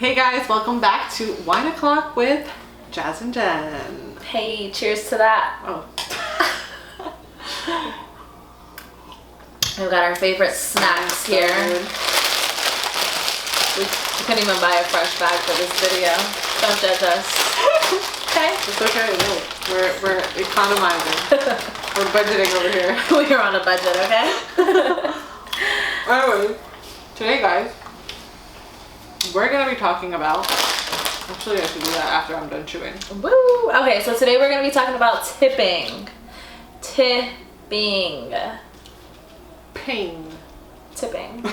Hey guys, welcome back to Wine O'Clock with Jazz and Jen. Hey, cheers to that. Oh. We've got our favorite snacks here. We couldn't even buy a fresh bag for this video. Don't judge us. Okay? It's okay. No, we're economizing. We're budgeting over here. We're on a budget, okay? Anyway, today guys, we're going to be talking about... Actually, I should do that after I'm done chewing. Woo! Okay, so today we're going to be talking about tipping. Tipping. Tipping.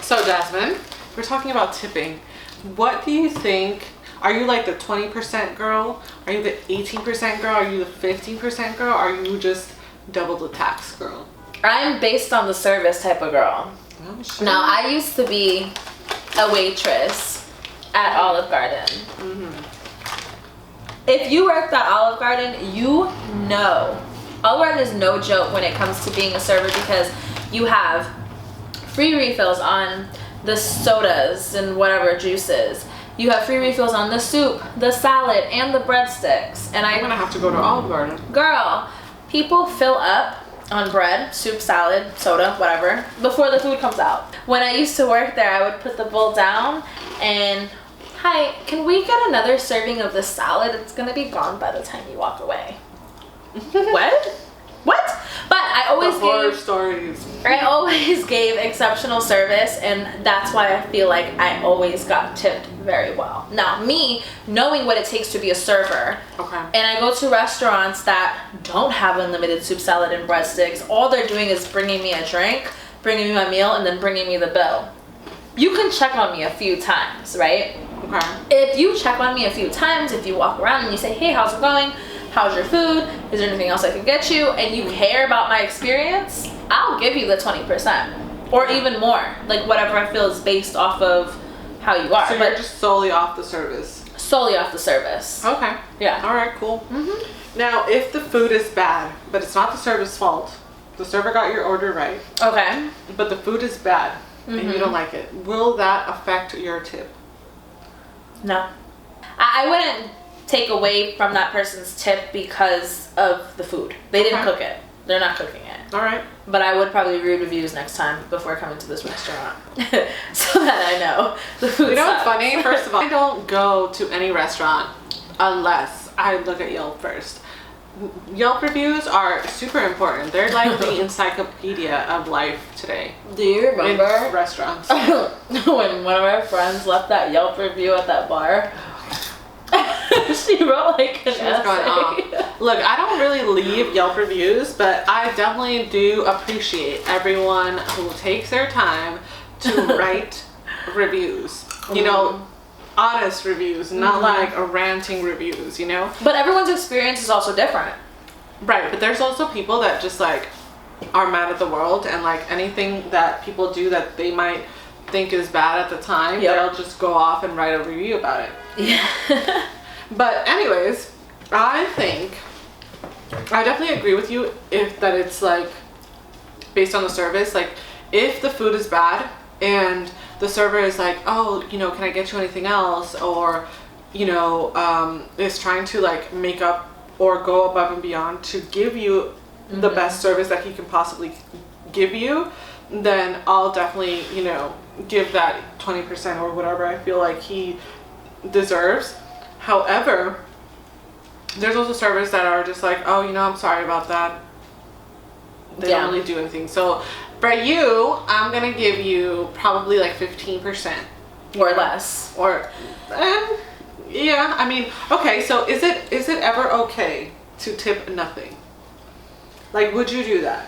So Jasmine, we're talking about tipping. What do you think? Are you like the 20% girl? Are you the 18% girl? Are you the 15% girl? Are you just double the tax girl? I'm based on the service type of girl. Oh, sure. Now, I used to be a waitress at Olive Garden. If you worked at Olive Garden, you know. Olive Garden is no joke when it comes to being a server because you have free refills on the sodas and whatever juices. You have free refills on the soup, the salad, and the breadsticks. And I'm gonna have to go to Olive Garden. Girl, people fill up on bread, soup, salad, soda, whatever, before the food comes out. When I used to work there, I would put the bowl down and, hi, can we get another serving of the salad? It's gonna be gone by the time you walk away. What? But I always gave exceptional service, and that's why I feel like I always got tipped very well. Now, me knowing what it takes to be a server, and I go to restaurants that don't have unlimited soup, salad, and breadsticks. All they're doing is bringing me a drink, bringing me my meal, and then bringing me the bill. You can check on me a few times, right? If you check on me a few times, if you walk around and you say, hey, how's it going? How's your food? Is there anything else I can get you? And you care about my experience, I'll give you the 20% or even more. Like whatever I feel is based off of how you are. So you're just solely off the service? Solely off the service. Okay. Yeah. All right, cool. Now, if the food is bad, but it's not the server's fault, the server got your order right. Okay. But the food is bad and you don't like it, will that affect your tip? No. I wouldn't take away from that person's tip because of the food. They didn't cook it. They're not cooking it. All right. But I would probably read reviews next time before coming to this restaurant so that I know the food. You know what's funny? First of all, I don't go to any restaurant unless I look at Yelp first. Yelp reviews are super important. They're like the encyclopedia of life today. Do you remember in restaurants? when one of our friends left that Yelp review at that bar? She wrote like an essay. Look, I don't really leave Yelp reviews, but I definitely do appreciate everyone who takes their time to write reviews. You know, honest reviews, not like a ranting reviews, you know? But everyone's experience is also different. Right, but there's also people that just like are mad at the world and like anything that people do that they might think is bad at the time, they'll just go off and write a review about it. Yeah. But anyways, I definitely agree with you that it's like based on the service. Like if the food is bad and the server is like, oh, you know, can I get you anything else? Or, you know, is trying to like make up or go above and beyond to give you the best service that he can possibly give you, then I'll definitely, you know, give that 20% or whatever I feel like he deserves. However, there's also servers that are just like, oh, you know, I'm sorry about that. They don't really do anything. So for you, I'm gonna give you probably like 15% or less. Or yeah, I mean, okay, so is it ever okay to tip nothing? Like, would you do that?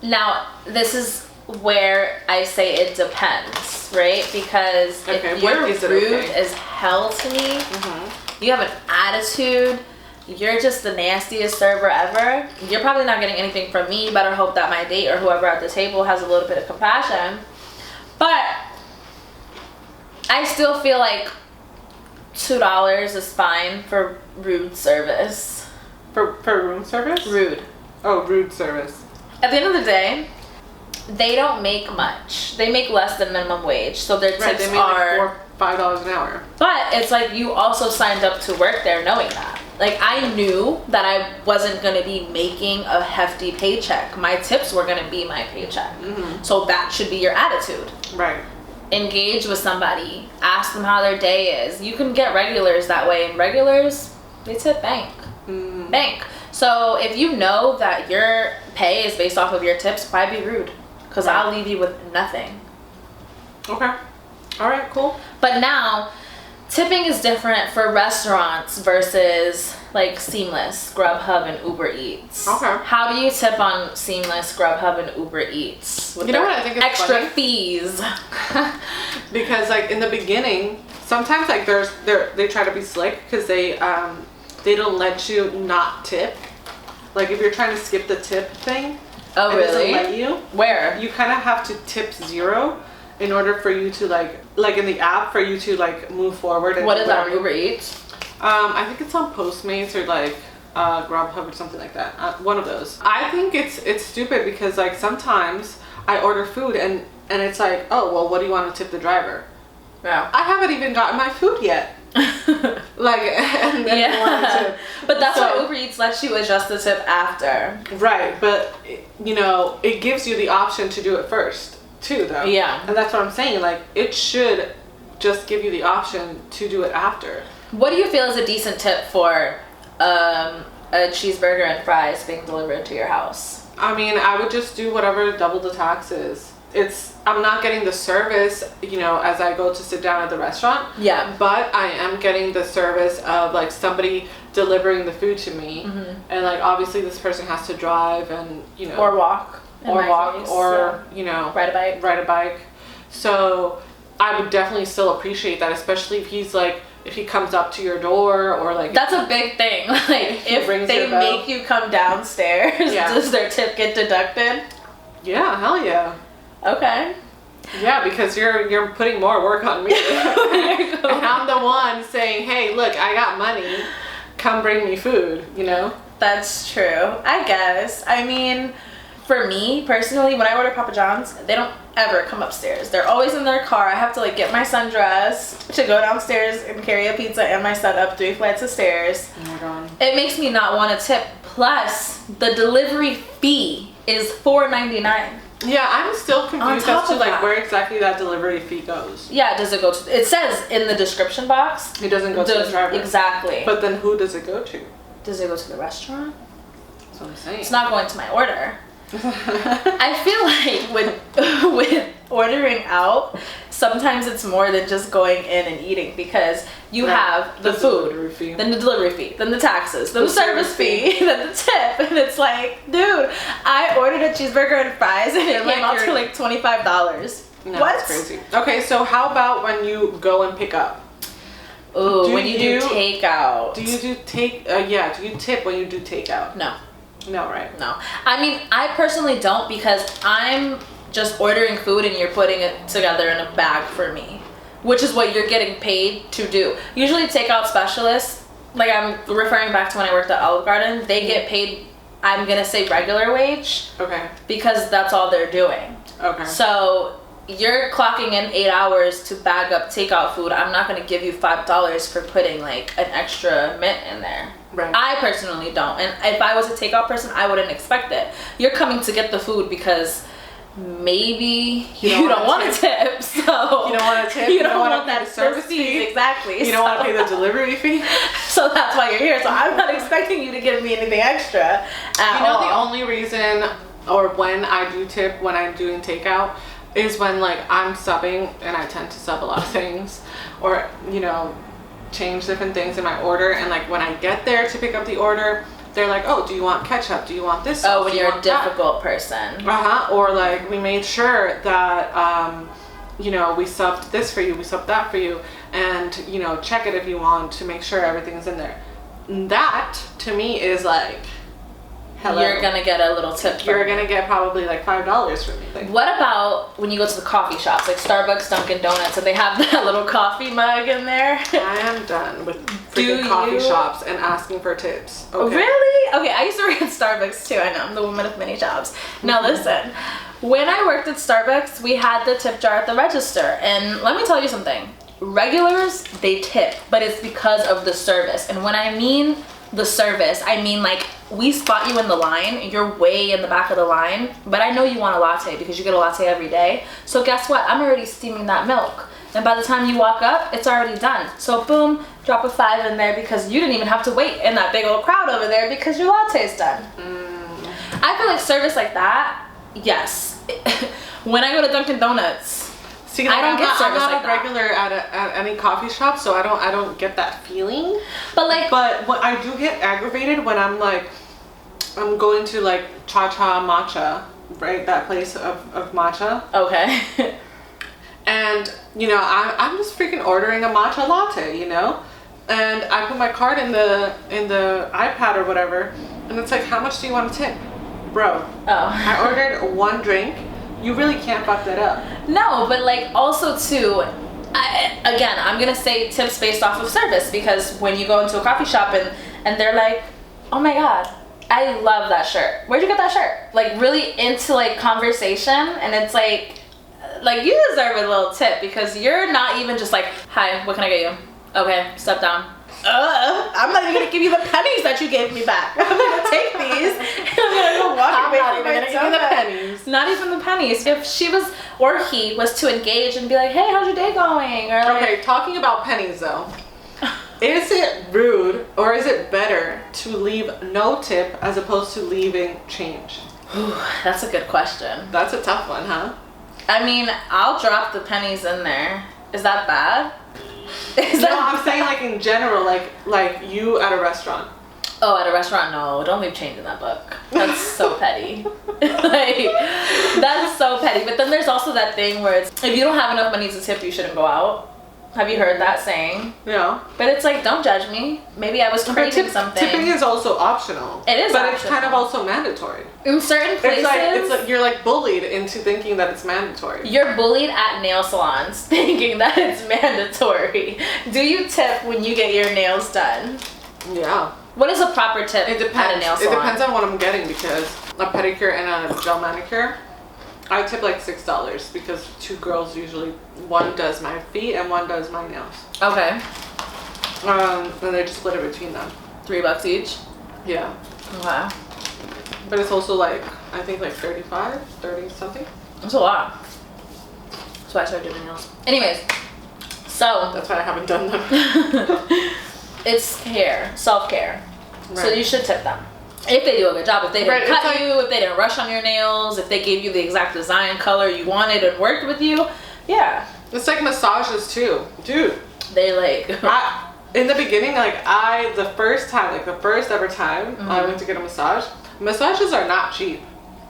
Now, this is where I say it depends, right? Because if you're rude as hell to me, you have an attitude, you're just the nastiest server ever, you're probably not getting anything from me. You better hope that my date or whoever at the table has a little bit of compassion. But I still feel like $2 is fine for rude service. For room service? Rude. Oh, rude service. At the end of the day, they don't make much. They make less than minimum wage, so their tips they make are like $4-5 an hour. But it's like you also signed up to work there knowing that. Like, I knew that I wasn't going to be making a hefty paycheck. My tips were going to be my paycheck. So that should be your attitude. Right. Engage with somebody. Ask them how their day is. You can get regulars that way. And regulars, they tip bank. Bank. So if you know that your pay is based off of your tips, why be rude? Because I'll leave you with nothing. Okay. All right, cool. But now, tipping is different for restaurants versus like Seamless, Grubhub, and Uber Eats. Okay. How do you tip on Seamless, Grubhub, and Uber Eats? With you know what I think is extra funny? fees. Because like in the beginning, sometimes like they try to be slick because they don't let you not tip. Like if you're trying to skip the tip thing, Oh, it really? doesn't let you. Where? You kind of have to tip 0 in order for you to like in the app for you to like move forward. And What is that on Uber Eats? I think it's on Postmates or like Grubhub or something like that. One of those. I think it's stupid because like sometimes I order food and it's like, oh well, what do you want to tip the driver? Yeah. I haven't even gotten my food yet. Like, and then you want to tip. But that's why Uber Eats lets you adjust the tip after. Right, but you know, it gives you the option to do it first too, though. Yeah. And that's what I'm saying. Like, it should just give you the option to do it after. What do you feel is a decent tip for a cheeseburger and fries being delivered to your house? I mean, I would just do whatever double the tax is. I'm not getting the service, you know, as I go to sit down at the restaurant. Yeah. But I am getting the service of like somebody delivering the food to me. And like obviously this person has to drive and, you know. Or walk. You know. Ride a bike. So I would definitely still appreciate that, especially if he comes up to your door or like. That's a big thing. Like if they make you come downstairs, does their tip get deducted? Yeah, hell yeah. Okay. Yeah, because you're putting more work on me. And I'm the one saying, hey, look, I got money. Come bring me food, you know? That's true. I guess. I mean, for me personally, when I order Papa John's, they don't ever come upstairs. They're always in their car. I have to like get my son dressed to go downstairs and carry a pizza and my son up 3 flights of stairs. Oh my God. It makes me not want to tip. Plus, the delivery fee is $4.99. Yeah, I'm still confused as to like that, where exactly that delivery fee goes. Yeah, does it go to? It says in the description box. It doesn't go to the driver. Exactly. But then who does it go to? Does it go to the restaurant? That's what I'm saying. It's not going to my order. I feel like with ordering out, sometimes it's more than just going in and eating because you have the food, then the delivery fee, then the taxes, then the service fee, then the tip, and it's like, dude, I ordered a cheeseburger and fries and it came out to like $25. No, what? That's crazy. Okay, so how about when you go and pick up? Ooh, when you do takeout. Do you do do you tip when you do takeout? No. No, right? No. I mean, I personally don't because I'm just ordering food and you're putting it together in a bag for me, which is what you're getting paid to do. Usually takeout specialists, like I'm referring back to when I worked at Olive Garden, they get paid, I'm going to say regular wage. Okay. Because that's all they're doing. Okay. So you're clocking in 8 hours to bag up takeout food. I'm not going to give you $5 for putting like an extra mint in there. Right. I personally don't. And if I was a takeout person, I wouldn't expect it. You're coming to get the food because maybe you don't want to tip. So you don't want to tip. You don't want that service fee. Exactly. You don't want to pay the delivery fee. So that's why you're here. So I'm not expecting you to give me anything extra at all. The only reason or when I do tip when I'm doing takeout is when like I'm subbing and I tend to sub a lot of things or, you know, change different things in my order, and like when I get there to pick up the order, they're like, oh, do you want ketchup? Do you want this sauce? Oh, when you're a difficult person. Or like we made sure that you know, we subbed this for you, we subbed that for you, and you know, check it if you want to make sure everything's in there. That to me is like, hello. You're gonna get a little tip. You're gonna get probably like $5 from me. Like, what about when you go to the coffee shops, like Starbucks, Dunkin' Donuts, and they have that little coffee mug in there? I am done with freaking coffee shops and asking for tips. Okay. Really? Okay, I used to work at Starbucks too. I know, I'm the woman of many jobs. Now listen, when I worked at Starbucks, we had the tip jar at the register, and let me tell you something. Regulars, they tip, but it's because of the service. And when I mean the service, I mean like we spot you in the line, you're way in the back of the line, but I know you want a latte because you get a latte every day. So guess what? I'm already steaming that milk. And by the time you walk up, it's already done. So boom, drop a 5 in there because you didn't even have to wait in that big old crowd over there because your latte's done. I feel like service like that, yes. When I go to Dunkin' Donuts, see, I don't get service like that. I'm not a regular at any coffee shop, so I don't get that feeling. But what I do get aggravated when I'm going to like Cha Cha Matcha, right? That place of matcha. Okay. And you know, I'm just freaking ordering a matcha latte, you know, and I put my card in the iPad or whatever, and it's like, how much do you want to tip, bro? Oh. I ordered 1 drink. You really can't fuck that up. No, but like also too, I'm gonna say tips based off of service, because when you go into a coffee shop and they're like, oh my god, I love that shirt. Where'd you get that shirt? Like really into like conversation, and it's like you deserve a little tip because you're not even just like, hi, what can I get you? Okay, step down. I'm not even gonna give you the pennies that you gave me back. I'm gonna take these and I'm gonna go walk away from my give you the pennies. Not even the pennies. If she was or he was to engage and be like, hey, how's your day going? Or like, okay, talking about pennies though. Is it rude or is it better to leave no tip as opposed to leaving change? That's a good question. That's a tough one, huh? I mean, I'll drop the pennies in there. Is that bad? I'm saying like in general, like you at a restaurant. Oh, at a restaurant, no. Don't leave change in that book. That's so petty. Like, that's so petty. But then there's also that thing where it's, if you don't have enough money to tip, you shouldn't go out. Have you heard that saying? Yeah. But it's like, don't judge me. Maybe I was craving something. Tipping is also optional. It is but optional. It's kind of also mandatory. In certain places, it's like you're like bullied into thinking that it's mandatory. You're bullied at nail salons thinking that it's mandatory. Do you tip when you get your nails done? Yeah. What is a proper tip at a nail salon? It depends on what I'm getting, because a pedicure and a gel manicure, I tip like $6 because 2 girls usually, one does my feet and one does my nails. Okay. And they just split it between them. $3 each? Yeah. Wow. But it's also like, I think like 30 something. That's a lot. That's why I started doing nails. Anyways, so. That's why I haven't done them. It's care, self-care. Right. So you should tip them. If they do a good job, if they didn't cut you, if they didn't rush on your nails, if they gave you the exact design color you wanted and worked with you, yeah. It's like massages too. Dude. They like... in the beginning, the first ever time I went to get a massage, massages are not cheap,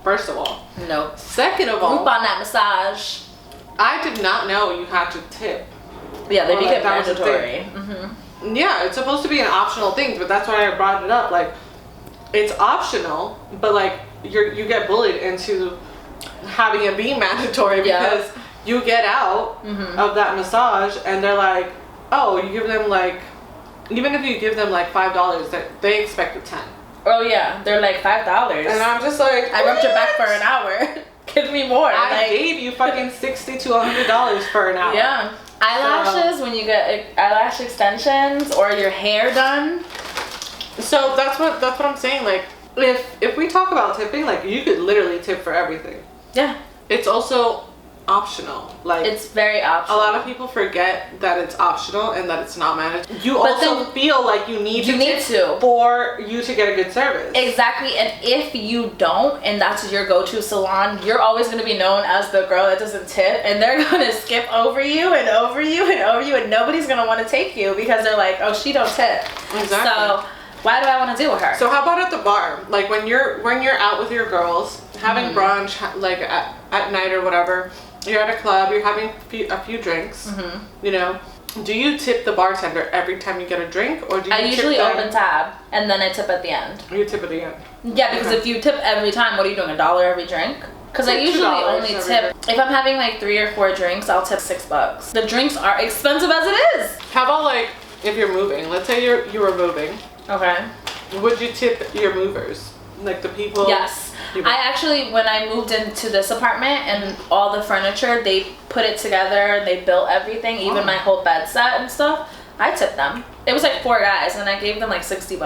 first of all. No. Second of all... Group on that massage. I did not know you had to tip. Yeah, they became mandatory. Mm-hmm. Yeah, it's supposed to be an optional thing, but that's why I brought it up. Like, it's optional, but like you get bullied into having it be mandatory because you get out of that massage and they're like, oh, you give them like, even if you give them like $5, they expect a 10. Oh yeah, they're like $5. And I'm just like, I rubbed your back for an hour. Give me more. I gave you fucking $60 to $100 for an hour. Yeah. Eyelashes, when you get eyelash extensions or your hair done. So that's what I'm saying. Like, if we talk about tipping, like, you could literally tip for everything. Yeah. It's also optional. Like, it's very optional. A lot of people forget that it's optional and that it's not mandatory. You also feel like you need to for you to get a good service. Exactly. And if you don't, and that's your go-to salon, you're always going to be known as the girl that doesn't tip, and they're going to skip over you and over you and over you, and nobody's going to want to take you because they're like, oh, she don't tip. Exactly. So why do I want to deal with her? So how about at the bar? Like when you're out with your girls, having brunch, like at night or whatever, you're at a club, you're having a few drinks, you know, Do you tip the bartender every time you get a drink, or do you I usually open tab and then I tip at the end. You tip at the end. Yeah, because if you tip every time, what are you doing? $1 every drink? Because I usually only tip if I'm having like 3 or 4 drinks. I'll tip $6. The drinks are expensive as it is. How about like if you're moving? Let's say you were moving. Okay. Would you tip your movers, like the people? Yes. I actually, when I moved into this apartment and all the furniture, they put it together, they built everything, even my whole bed set and stuff. I tipped them. It was like 4 guys, and I gave them like $60.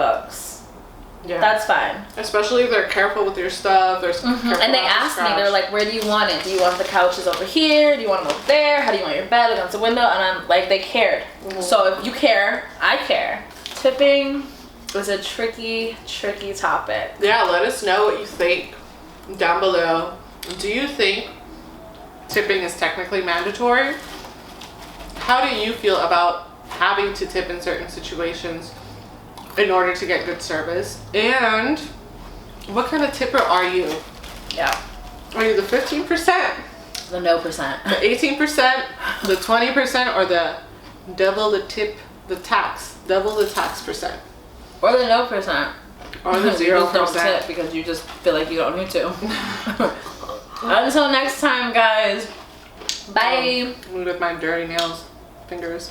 Yeah. That's fine. Especially if they're careful with your stuff. And they asked me, they're like, where do you want it? Do you want the couches over here? Do you want them over there? How do you want your bed against the window? And I'm like, they cared. So if you care, I care. Tipping was a tricky topic. Yeah, let us know what you think down below. Do you think tipping is technically mandatory? How do you feel about having to tip in certain situations in order to get good service? And what kind of tipper are you? Yeah. Are you the 15%? The no percent. The 18%? The 20%? Or the double the tip, double the tax percent? Or the no percent. Or the 0%. You just don't tip because you just feel like you don't need to. Until next time, guys. Bye. With my dirty fingers.